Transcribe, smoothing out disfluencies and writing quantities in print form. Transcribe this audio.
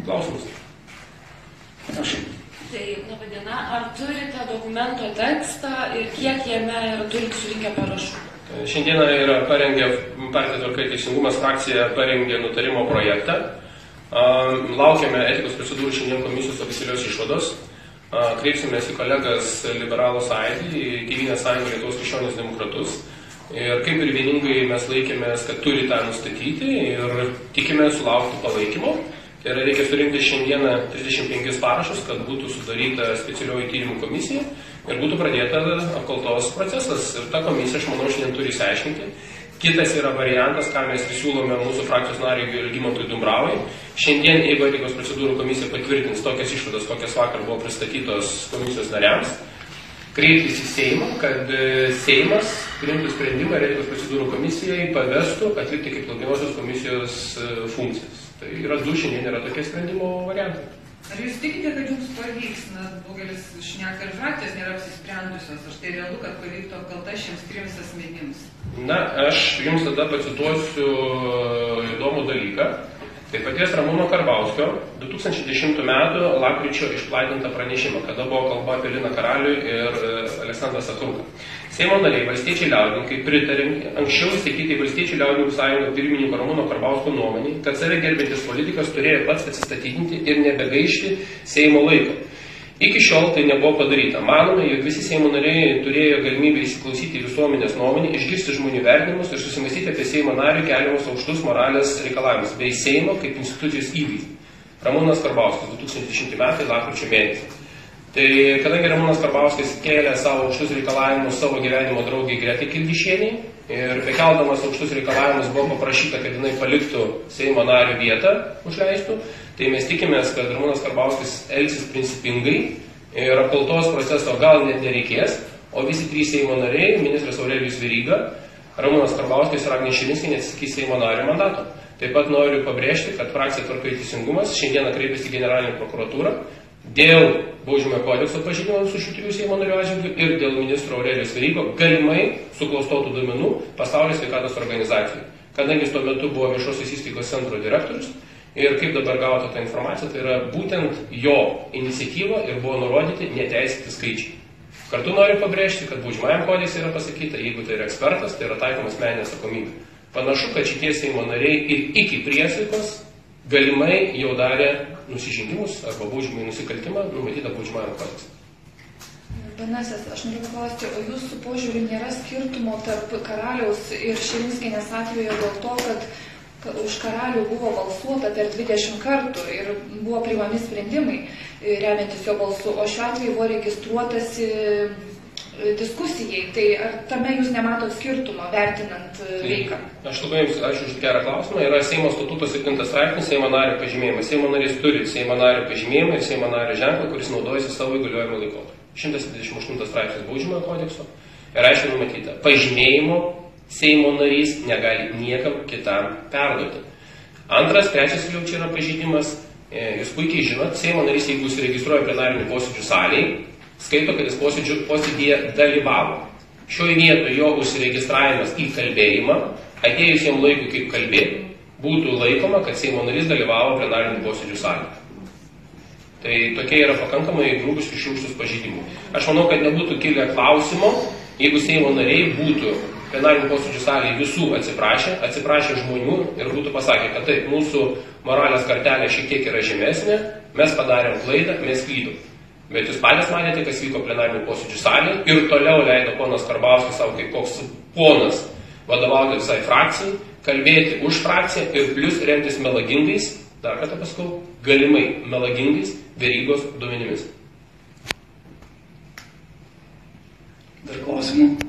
klausimus. Prašau. Tai, laba diena, ar turite dokumento tekstą ir kiek jame turite surinkę parašų? Šiandieną yra parengę Partija Tvarka ir Teisingumas frakcija parengė nutarimo projektą. Laukiame etikos procedūrų šiandien komisijos oficialios išvados. Kreipsimės į kolegas Liberalų sąjūdį, į Tėvynės sąjungą Lietuvos krikščionis demokratus. Ir kaip ir vieningai mes laikėmės, kad turi tą nustatyti ir tikime sulaukti palaikymo. Tai yra, reikia surinkti šiandieną 35 parašus, kad būtų sudaryta specialioji tyrimų komisija ir būtų pradėta apkaltos procesas. Ir ta komisija, aš manau, šiandien turi išsiaiškinti. Kitas yra variantas, ką mes siūlome mūsų frakcijos nariui Algimantui Dumbravai. Šiandien, jeigu etikos procedūrų komisija patvirtins tokias išvadas, kokias vakar buvo pristatytos komisijos nariams, kreiptis į Seimą, kad Seimas priimtų sprendimą ir etikos procedūrų komisijai pavestų atlikti kaip laikinosios komisijos funkcijas. Tai yra šiandien yra tokie sprendimo variantai. Ar jūs tikite, kad jums pavyks, daugelis šneka ir frakcijos nėra apsisprendusios, ar tai realu, kad pavyktų apkalta šiems 3 asmenims? Na, aš jums tada pacituosiu įdomų dalyką. Tai paties Ramūno Karbauskio 2010 metų lapkričio išplatintą pranešimą, kada buvo kalba apie Liną Karalių ir Aleksandrą Saturką. Seimo nariai, valstiečiai liaudininkai pritarė anksčiau įsakytai valstiečių liaudininkų sąjungos pirmininko Ramūno Karbausko nuomonei, kad save gerbintis politikas turėjo pats atsistatydinti ir nebegaišti Seimo laiko. Iki šiol tai nebuvo padaryta. Manome, jog visi Seimo nariai turėjo galimybę įsiklausyti visuomenės nuomonį, išgirsti žmonių vertinimus ir susimastyti apie Seimo narių keliamus aukštus moralės reikalavimus, bei Seimo kaip institucijos įvaizdį. Ramūnas Karbauskis, 2010 metai, lapkričio mėnesį. Tai kadangi Ramūnas Karbauskis kėlė savo aukštus reikalavimus savo gyvenimo draugiai Gretai Kildišienei ir bekeldamas aukštus reikalavimus buvo paprašyta, kad jinai paliktų Seimo nario vietą, užleistų, tai mes tikimės, kad Ramūnas Karbauskis elgsis principingai ir apkaltos proceso gal net nereikės, o visi 3 Seimo nariai, ministras Aurelijus Veryga, Ramūnas Karbauskis ir Agnė Širinskienė atsisakys Seimo nario mandato. Taip pat noriu pabrėžti, kad frakcija Tvarka ir Teisingumas šiandieną kreipėsi į generalinę prokuratūrą dėl baudžiamojo kodekso pažeidimo su šių 3 Seimo narių atžvilgiu ir dėl ministro Aurelijos Verygo galimai suklastotų duomenų Pasaulio sveikatos organizacijai. Kadangi tuo metu buvo viešosios įstaigos centro direktorius ir kaip dabar gauta ta informacija, tai yra būtent jo iniciatyva ir buvo nurodyti neteisėti skaičiai. Kartu noriu pabrėžti, kad baudžiamajam kodekse yra pasakyta, jeigu tai yra ekspertas, tai yra taikoma asmeninė atsakomybė. Panašu, kad šitie Seimo nariai ir iki priesaikos galimai jau darė nusižengimus arba baudžiamąjį nusikaltimą numatytą baudžiamajam kodekse. Panasis, aš noriu paklausti, o jūsų požiūrį nėra skirtumo tarp Karaliaus ir Širinskienės atveju dėl to, kad už Karalių buvo balsuota per 20 kartų ir buvo priimami sprendimai remiantis jo balsu, o šiuo atveju buvo registruotasi diskusijai. Tai ar tame jūs nematot skirtumo vertinant veiką? Aš labai jums ačiū už gerą klausimą. Yra Seimo statuto 7 straipsnis, Seimo nario pažymėjimas. Seimo narys turi Seimo nario pažymėjimą ir Seimo nario ženklą, kuris naudojasi savo įgaliojimo laikotarpiu. 128 straipsnis baudžiamojo kodekso ir aiškiai numatyta, pažymėjimo Seimo narys negali niekam kitam perduoti. Antras, trečias jau čia yra pažeidimas. Jūs puikiai žinot, Seimo narys, jeigu jis registruoja plenarinių posėdžių salėje, skaito, kad jis posėdyje dalyvavo. Šioje vietoje jo užsiregistravimas į kalbėjimą, atėjus jam laikui kaip kalbėti, būtų laikoma, kad Seimo narys dalyvavo plenarinių posėdžių salėje. Tai tokie yra pakankamai grubus ir šiurkštūs pažeidimai. Aš manau, kad nebūtų kilę klausimo, jeigu Seimo nariai būtų plenarinių posėdžių salėje visų atsiprašė žmonių ir būtų pasakę, kad taip, mūsų moralės kartelė šiek tiek yra žemesnė, mes padarėm klaidą, mes klydom. Bet jūs patys matėte, kas vyko plenarinių posėdžių salėje ir toliau leido ponas Karbauskis savo kaip koks ponas vadovauti visai frakcijai, kalbėti už frakciją ir plius remtis melagingais, dar kartą pasakau, galimai melagingais Verygos duomenimis. Dar klausimų?